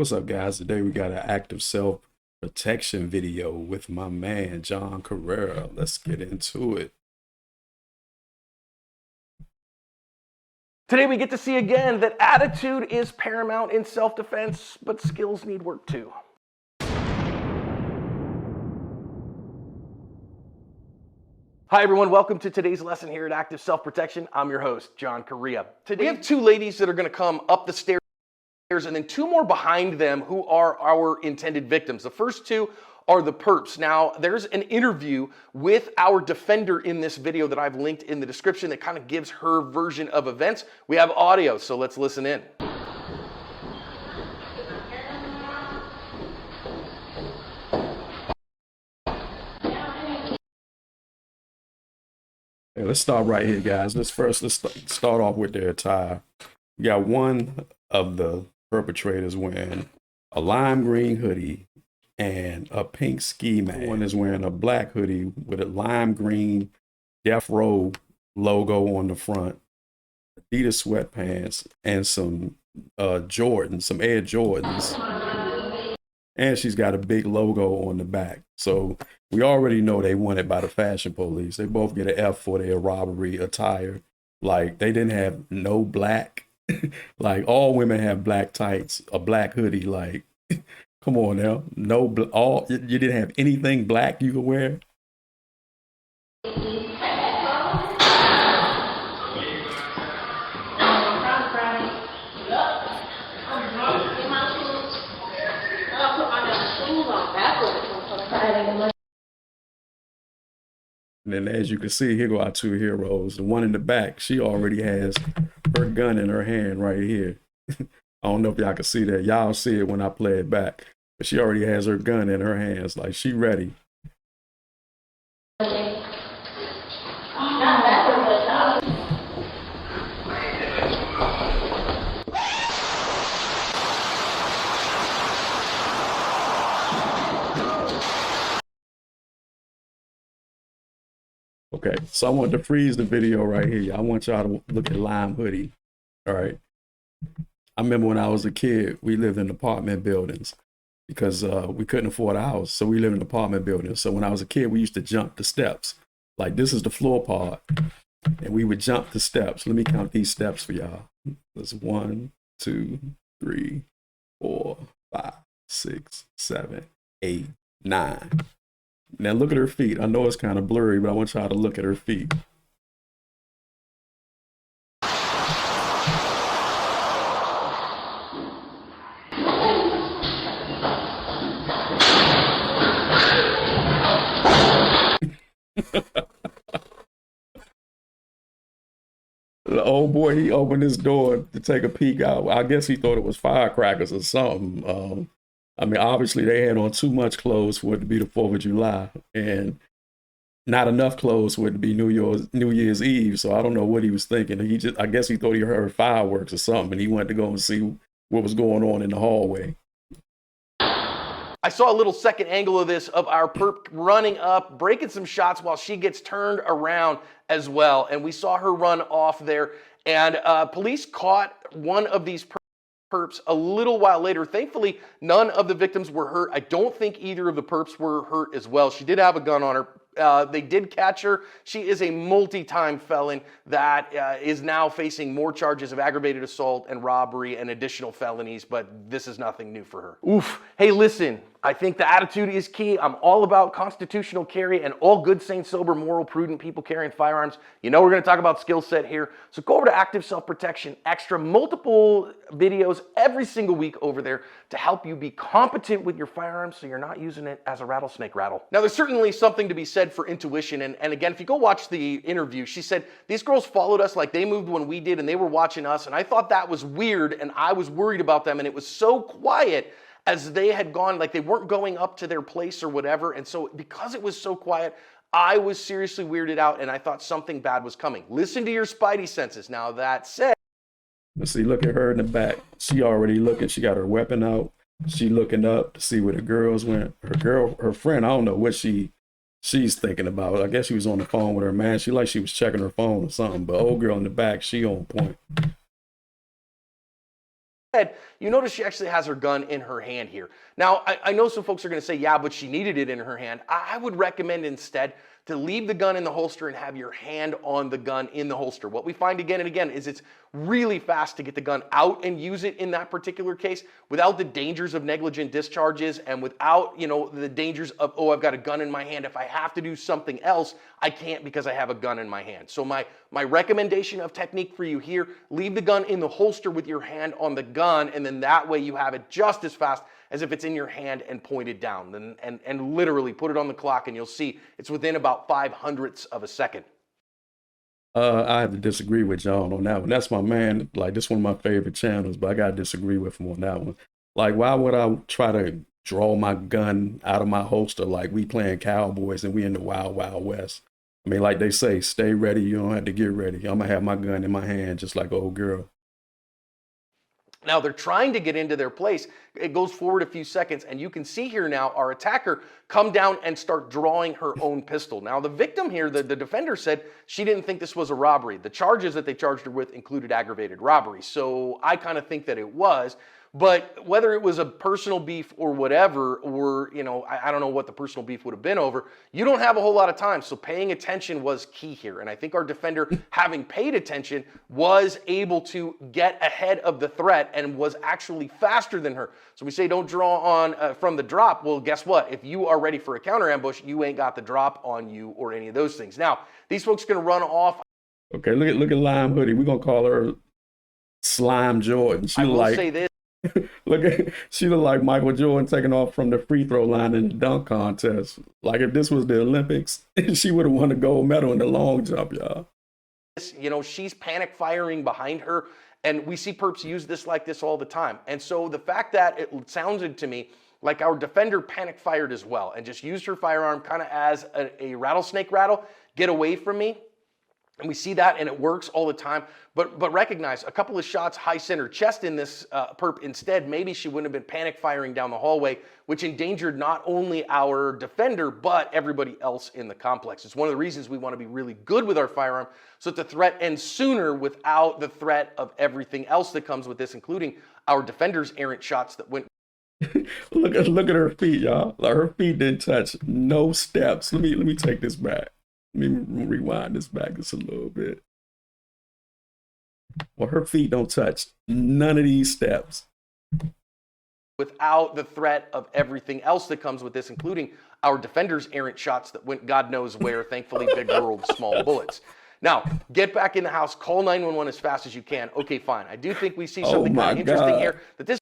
What's up, guys? Today we got an active self protection video with my man, John Carrera. Let's get into it. Today we get to see again that attitude is paramount in self-defense, but skills need work too. Hi everyone, welcome to today's lesson here at Active Self-Protection. I'm your host, John Correa. Today we have two ladies that are going to come up the stairs and then two more behind them who are our intended victims. The first two are the perps. Now, there's an interview with our defender in this video that I've linked in the description that kind of gives her version of events. We have audio, so let's listen in. Hey, let's start right here, guys. Let's start off with their attire. We got one of the perpetrators wearing a lime green hoodie and a pink ski mask. One is wearing a black hoodie with a lime green Death Row logo on the front, Adidas sweatpants, and some Jordans, some Air Jordans. And she's got a big logo on the back. So we already know they wanted by the fashion police. They both get an F for their robbery attire. Like, they didn't have no black. Like, all women have black tights, a black hoodie. Like, come on now. You didn't have anything black you could wear? And then, as you can see, here go our two heroes. The one in the back, she already has her gun in her hand right here. I don't know if y'all can see that. Y'all see it when I play it back. But she already has her gun in her hands. Like, she ready. Okay, so I want to freeze the video right here. I want y'all to look at Lime Hoodie. All right. I remember when I was a kid, we lived in apartment buildings because we couldn't afford a house. So we lived in apartment buildings. So when I was a kid, we used to jump the steps. Like, this is the floor part. And we would jump the steps. Let me count these steps for y'all. There's 1, 2, 3, 4, 5, 6, 7, 8, 9. Now look at her feet. I know it's kind of blurry, but I want y'all to look at her feet. The old boy, he opened his door to take a peek out. I guess he thought it was firecrackers or something. I mean, obviously they had on too much clothes for it to be the 4th of July and not enough clothes for it to be New Year's Eve. So I don't know what he was thinking. I guess he thought he heard fireworks or something, and he went to go and see what was going on in the hallway. I saw a little second angle of this of our perp running up, breaking some shots while she gets turned around as well. And we saw her run off there. And police caught one of these perps a little while later. Thankfully, none of the victims were hurt. I don't think either of the perps were hurt as well. She did have a gun on her. They did catch her. She is a multi-time felon that is now facing more charges of aggravated assault and robbery and additional felonies, but this is nothing new for her. Oof. Hey, listen, I think the attitude is key. I'm all about constitutional carry and all good, sane, sober, moral, prudent people carrying firearms. You know we're going to talk about skill set here. So go over to Active Self-Protection Extra, multiple videos every single week over there to help you be competent with your firearms so you're not using it as a rattlesnake rattle. Now, there's certainly something to be said for intuition. And again, if you go watch the interview, she said, these girls followed us like they moved when we did and they were watching us. And I thought that was weird and I was worried about them. And it was so quiet as they had gone, like they weren't going up to their place or whatever. And so because it was so quiet, I was seriously weirded out and I thought something bad was coming. Listen to your spidey senses. Now that said, let's see, look at her in the back. She already looking. She got her weapon out. She looking up to see where the girls went. Her friend, I don't know what she's thinking about. I guess she was on the phone with her man. She was checking her phone or something. But old girl in the back, she on point. You notice she actually has her gun in her hand here. Now, I know some folks are going to say, yeah, but she needed it in her hand. I would recommend instead to leave the gun in the holster and have your hand on the gun in the holster. What we find again and again is it's really fast to get the gun out and use it in that particular case without the dangers of negligent discharges and without, the dangers of, oh, I've got a gun in my hand. If I have to do something else, I can't because I have a gun in my hand. So my recommendation of technique for you here, leave the gun in the holster with your hand on the gun, and then that way you have it just as fast as if it's in your hand and pointed down. And literally put it on the clock and you'll see it's within about 0.05 of a second. I have to disagree with John on that one. That's my man. Like, this one of my favorite channels, but I gotta disagree with him on that one. Like, why would I try to draw my gun out of my holster like we playing cowboys and we in the wild, wild west? I mean, like they say, stay ready. You don't have to get ready. I'm gonna have my gun in my hand just like an old girl. Now they're trying to get into their place. It goes forward a few seconds, and you can see here now our attacker come down and start drawing her own pistol. Now the victim here, the defender, said she didn't think this was a robbery. The charges that they charged her with included aggravated robbery. So I kind of think that it was. But whether it was a personal beef or whatever, or, I don't know what the personal beef would have been over, you don't have a whole lot of time. So paying attention was key here. And I think our defender, having paid attention, was able to get ahead of the threat and was actually faster than her. So we say don't draw on from the drop. Well, guess what? If you are ready for a counter ambush, you ain't got the drop on you or any of those things. Now, these folks are going to run off. Okay, look at Lime Hoodie. We're going to call her Slime Jordan. I will say this. She looked like Michael Jordan taking off from the free throw line in the dunk contest. Like, if this was the Olympics, she would have won a gold medal in the long jump, y'all. She's panic firing behind her, and we see perps use this like this all the time. And so the fact that it sounded to me like our defender panic fired as well and just used her firearm kind of as a rattlesnake rattle, get away from me. And we see that, and it works all the time. But recognize a couple of shots high center chest in this perp instead, maybe she wouldn't have been panic firing down the hallway, which endangered not only our defender, but everybody else in the complex. It's one of the reasons we want to be really good with our firearm so that the threat ends sooner without the threat of everything else that comes with this, including our defender's errant shots that went. Look at her feet, y'all. Like, her feet didn't touch no steps. Let me take this back. Let me rewind this back just a little bit. Well, her feet don't touch none of these steps. Without the threat of everything else that comes with this, including our defender's errant shots that went God knows where, thankfully big world, small bullets. Now, get back in the house, call 911 as fast as you can. Okay, fine. I do think we see something kind of interesting here. That this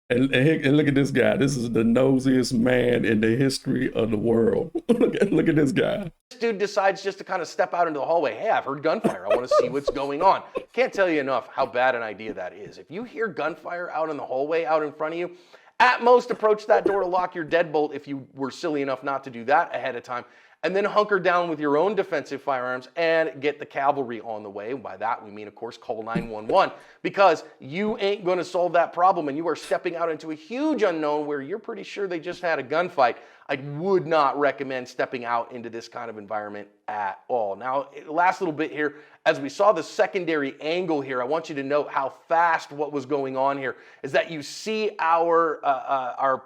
And look at this guy. This is the nosiest man in the history of the world. look at this guy. This dude decides just to kind of step out into the hallway. Hey, I've heard gunfire. I want to see what's going on. Can't tell you enough how bad an idea that is. If you hear gunfire out in the hallway, out in front of you, at most approach that door to lock your deadbolt if you were silly enough not to do that ahead of time. And then hunker down with your own defensive firearms and get the cavalry on the way. And by that, we mean, of course, call 911, because you ain't going to solve that problem and you are stepping out into a huge unknown where you're pretty sure they just had a gunfight. I would not recommend stepping out into this kind of environment at all. Now, last little bit here, as we saw the secondary angle here, I want you to note how fast what was going on here is that you see our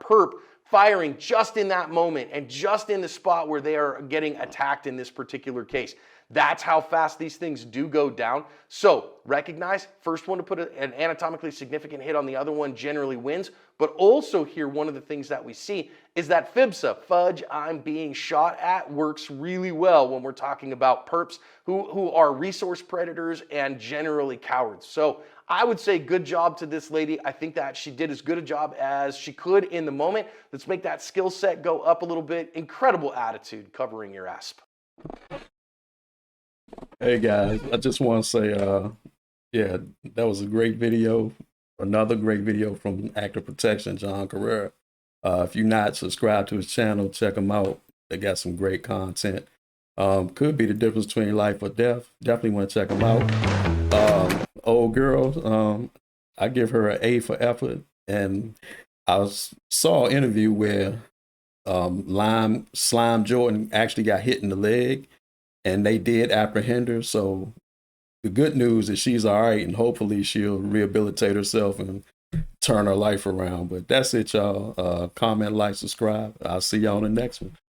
perp firing just in that moment and just in the spot where they are getting attacked in this particular case. That's how fast these things do go down. So recognize, first one to put an anatomically significant hit on the other one generally wins. But also here, one of the things that we see is that FIBSA, fudge I'm being shot at, works really well when we're talking about perps who are resource predators and generally cowards. So I would say good job to this lady. I think that she did as good a job as she could in the moment. Let's make that skill set go up a little bit. Incredible attitude covering your asp. Hey guys, I just want to say, yeah, that was a great video. Another great video from Active Protection, John Carrera. If you're not subscribed to his channel, check him out. They got some great content. Could be the difference between life or death. Definitely want to check him out. Old girl, I give her an A for effort. And I saw an interview where Slime Jordan actually got hit in the leg, and they did apprehend her. So the good news is she's all right, and hopefully she'll rehabilitate herself and turn her life around. But that's it, y'all. Comment, like, subscribe. I'll see y'all on the next one.